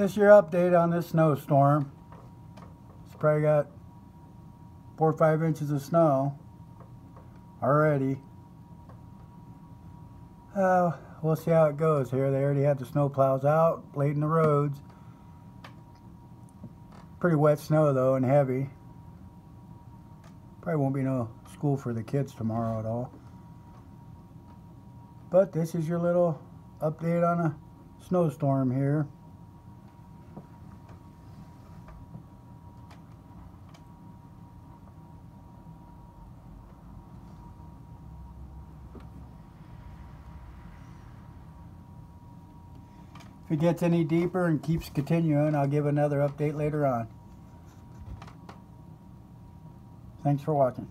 This is your update on this snowstorm. It's probably got 4 or 5 inches of snow already. We'll see how it goes here. They already have the snow plows out, blading the roads. Pretty wet snow though, and heavy. Probably won't be no school for the kids tomorrow at all. But this is your little update on a snowstorm here. If it gets any deeper and keeps continuing, I'll give another update later on. Thanks for watching.